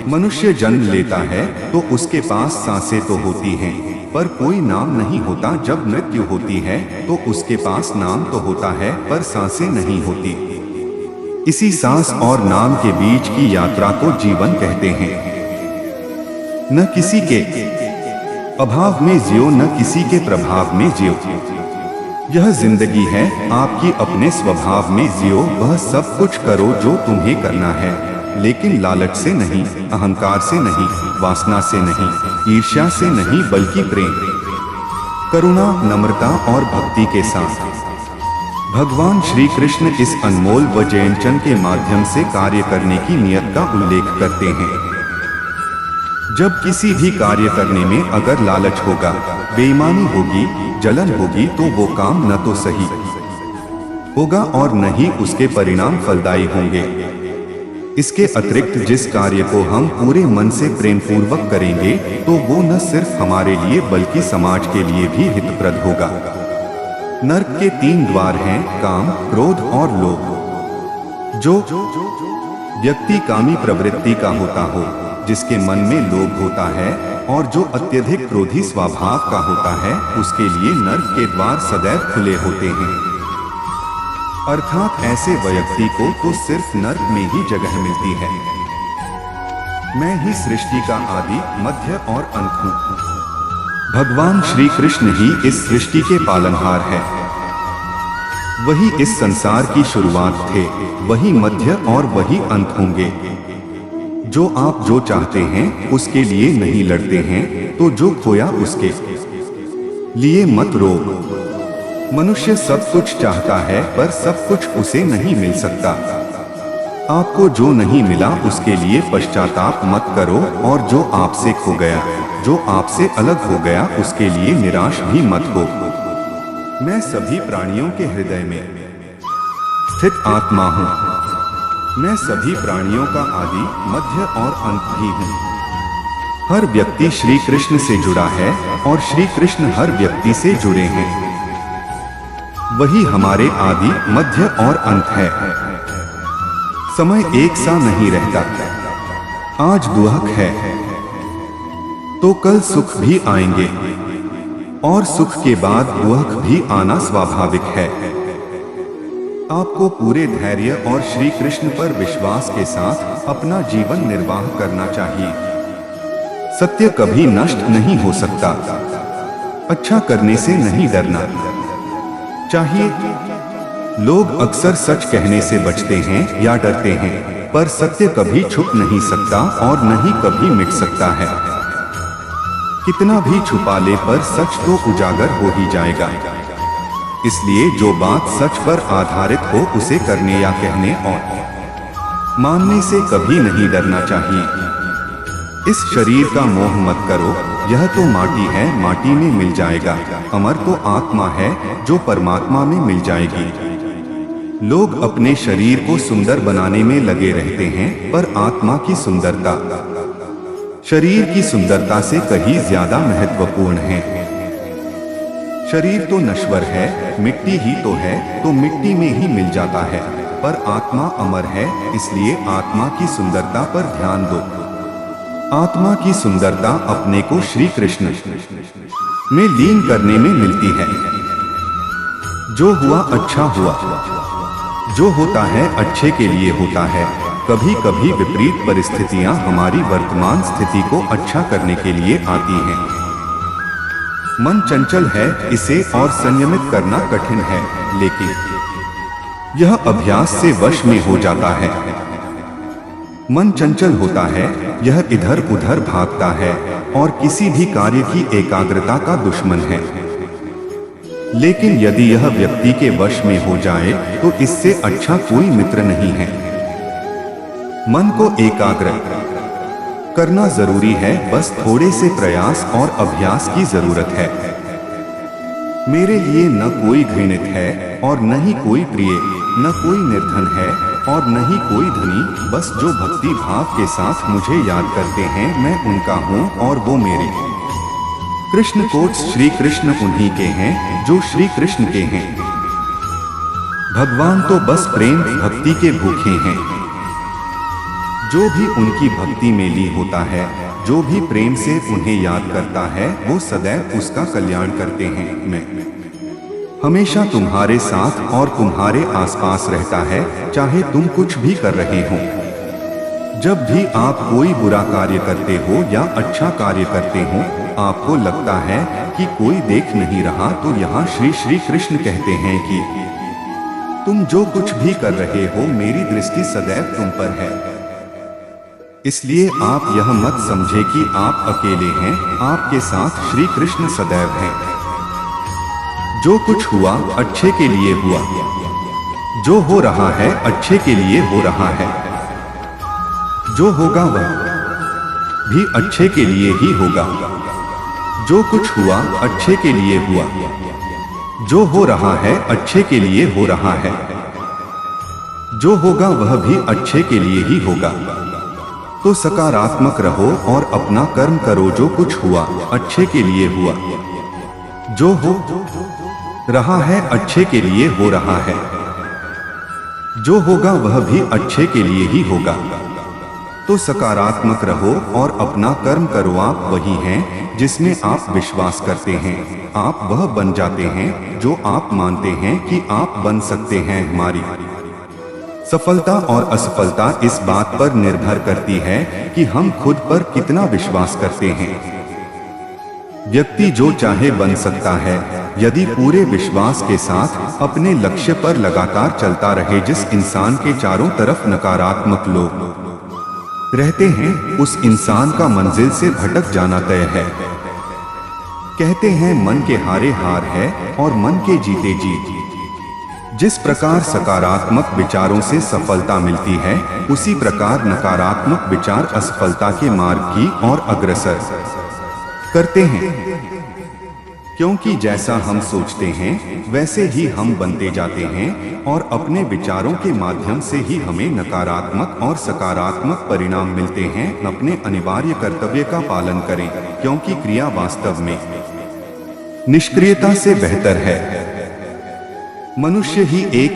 मनुष्य जन्म लेता है तो उसके पास सांसें तो होती हैं, पर कोई नाम नहीं होता। जब मृत्यु होती है तो उसके पास नाम तो होता है, पर सांसें नहीं होती। इसी सांस और नाम के बीच की यात्रा को जीवन कहते हैं। न किसी के अभाव में जियो, न किसी के प्रभाव में जियो। यह जिंदगी है आपकी, अपने स्वभाव में जियो। वह सब कुछ करो जो तुम्हें करना है, लेकिन लालच से नहीं, अहंकार से नहीं, वासना से नहीं, ईर्ष्या से नहीं, बल्कि प्रेम, करुणा, नम्रता और भक्ति के साथ। भगवान श्री कृष्ण इस अनमोल वचन के माध्यम से कार्य करने की नियत का उल्लेख करते हैं। जब किसी भी कार्य करने में अगर लालच होगा, बेईमानी होगी, जलन होगी, तो वो काम न तो सही होगा और न ही उसके परिणाम फलदायी होंगे। इसके अतिरिक्त जिस कार्य को हम पूरे मन से प्रेम पूर्वक करेंगे तो वो न सिर्फ हमारे लिए बल्कि समाज के लिए भी हितप्रद होगा। नरक के 3 द्वार हैं, काम, क्रोध और लोभ। जो व्यक्ति कामी प्रवृत्ति का होता हो, जिसके मन में लोभ होता है और जो अत्यधिक क्रोधी स्वभाव का होता है, उसके लिए नरक के द्वार सदैव खुले होते हैं। अर्थात ऐसे व्यक्ति को तो सिर्फ नरक में ही जगह मिलती है। मैं ही सृष्टि का आदि, मध्य और अंत हूँ। भगवान श्री कृष्ण ही इस सृष्टि के पालनहार है। वही इस संसार की शुरुआत थे, वही मध्य और वही अंत होंगे। जो आप जो चाहते हैं उसके लिए नहीं लड़ते हैं, तो जो खोया उसके लिए मत रोक। मनुष्य सब कुछ चाहता है, पर सब कुछ उसे नहीं मिल सकता। आपको जो नहीं मिला उसके लिए पश्चाताप मत करो, और जो आपसे खो गया, जो आपसे अलग हो गया, उसके लिए निराश भी मत हो। मैं सभी प्राणियों के हृदय में स्थित आत्मा हूँ। मैं सभी प्राणियों का आदि, मध्य और अंत भी हूँ। हर व्यक्ति श्री कृष्ण से जुड़ा है और श्री कृष्ण हर व्यक्ति से जुड़े हैं। वही हमारे आदि, मध्य और अंत है। समय एक सा नहीं रहता। आज दुख है तो कल सुख भी आएंगे, और सुख के बाद दुख भी आना स्वाभाविक है। आपको पूरे धैर्य और श्री कृष्ण पर विश्वास के साथ अपना जीवन निर्वाह करना चाहिए। सत्य कभी नष्ट नहीं हो सकता। अच्छा करने से नहीं डरना चाहिए। लोग अक्सर सच कहने से बचते हैं या डरते हैं, पर सत्य कभी छुप नहीं सकता और न ही कभी मिट सकता है। कितना भी छुपा ले, पर सच तो उजागर हो ही जाएगा। इसलिए जो बात सच पर आधारित हो उसे करने या कहने और मानने से कभी नहीं डरना चाहिए। इस शरीर का मोह मत करो, यह तो माटी है, माटी में मिल जाएगा। अमर तो आत्मा है जो परमात्मा में मिल जाएगी। लोग अपने शरीर को सुंदर बनाने में लगे रहते हैं, पर आत्मा की सुंदरता शरीर की सुंदरता से कहीं ज्यादा महत्वपूर्ण है। शरीर तो नश्वर है, मिट्टी ही तो है, तो मिट्टी में ही मिल जाता है, पर आत्मा अमर है। इसलिए आत्मा की सुंदरता पर ध्यान दो। आत्मा की सुंदरता अपने को श्री कृष्ण में लीन करने में मिलती है। जो हुआ अच्छा हुआ, जो होता है अच्छे के लिए होता है। कभी कभी विपरीत परिस्थितियां हमारी वर्तमान स्थिति को अच्छा करने के लिए आती हैं। मन चंचल है, इसे और संयमित करना कठिन है, लेकिन यह अभ्यास से वश में हो जाता है। मन चंचल होता है, यह इधर उधर भागता है और किसी भी कार्य की एकाग्रता का दुश्मन है। लेकिन यदि यह व्यक्ति के वश में हो जाए तो इससे अच्छा कोई मित्र नहीं है। मन को एकाग्र करना जरूरी है, बस थोड़े से प्रयास और अभ्यास की जरूरत है। मेरे लिए न कोई घृणित है और न ही कोई प्रिय, न कोई निर्धन है और न ही कोई धनी। बस जो भक्ति भाव के साथ मुझे याद करते हैं, मैं उनका हूँ और वो मेरे। कृष्ण कोट्स श्री कृष्ण उन्हीं के हैं जो श्री कृष्ण के हैं। भगवान तो बस प्रेम भक्ति के भूखे हैं। जो भी उनकी भक्ति में ली होता है, जो भी प्रेम से उन्हें याद करता है, वो सदैव उसका कल्याण करते हैं। मैं हमेशा तुम्हारे साथ और तुम्हारे आसपास रहता है, चाहे तुम कुछ भी कर रहे हो। जब भी आप कोई बुरा कार्य करते हो या अच्छा कार्य करते हो, आपको लगता है कि कोई देख नहीं रहा, तो यहाँ श्री कृष्ण कहते हैं कि तुम जो कुछ भी कर रहे हो, मेरी दृष्टि सदैव तुम पर है। इसलिए आप यह मत समझे कि आप अकेले हैं, आपके साथ श्री कृष्ण सदैव हैं। जो कुछ हुआ अच्छे के लिए हुआ, जो हो रहा है अच्छे के लिए हो रहा है, जो होगा वह भी अच्छे के लिए ही होगा। जो कुछ हुआ अच्छे के लिए हुआ, जो हो रहा है अच्छे के लिए हो रहा है, जो होगा वह भी अच्छे के लिए ही होगा। तो सकारात्मक रहो और अपना कर्म करो। जो कुछ हुआ अच्छे के लिए हुआ, जो हो रहा है अच्छे के लिए हो रहा है, जो होगा वह भी अच्छे के लिए ही होगा। तो सकारात्मक रहो और अपना कर्म करो। आप वही हैं जिसमें आप विश्वास करते हैं, आप वह बन जाते हैं जो आप मानते हैं कि आप बन सकते हैं। हमारी सफलता और असफलता इस बात पर निर्भर करती है कि हम खुद पर कितना विश्वास करते हैं। व्यक्ति जो चाहे बन सकता है, यदि पूरे विश्वास के साथ अपने लक्ष्य पर लगातार चलता रहे। जिस इंसान के चारों तरफ नकारात्मक लोग रहते हैं, उस इंसान का मंजिल से भटक जाना तय है। कहते हैं मन के हारे हार है और मन के जीते जीत। जिस प्रकार सकारात्मक विचारों से सफलता मिलती है, उसी प्रकार नकारात्मक विचार असफलता के मार्ग की ओर अग्रसर करते हैं। क्योंकि जैसा हम सोचते हैं वैसे ही हम बनते जाते हैं, और अपने विचारों के माध्यम से ही हमें नकारात्मक और सकारात्मक परिणाम मिलते हैं। अपने अनिवार्य कर्तव्य का पालन करें, क्योंकि क्रिया वास्तव में निष्क्रियता से बेहतर है। मनुष्य ही एक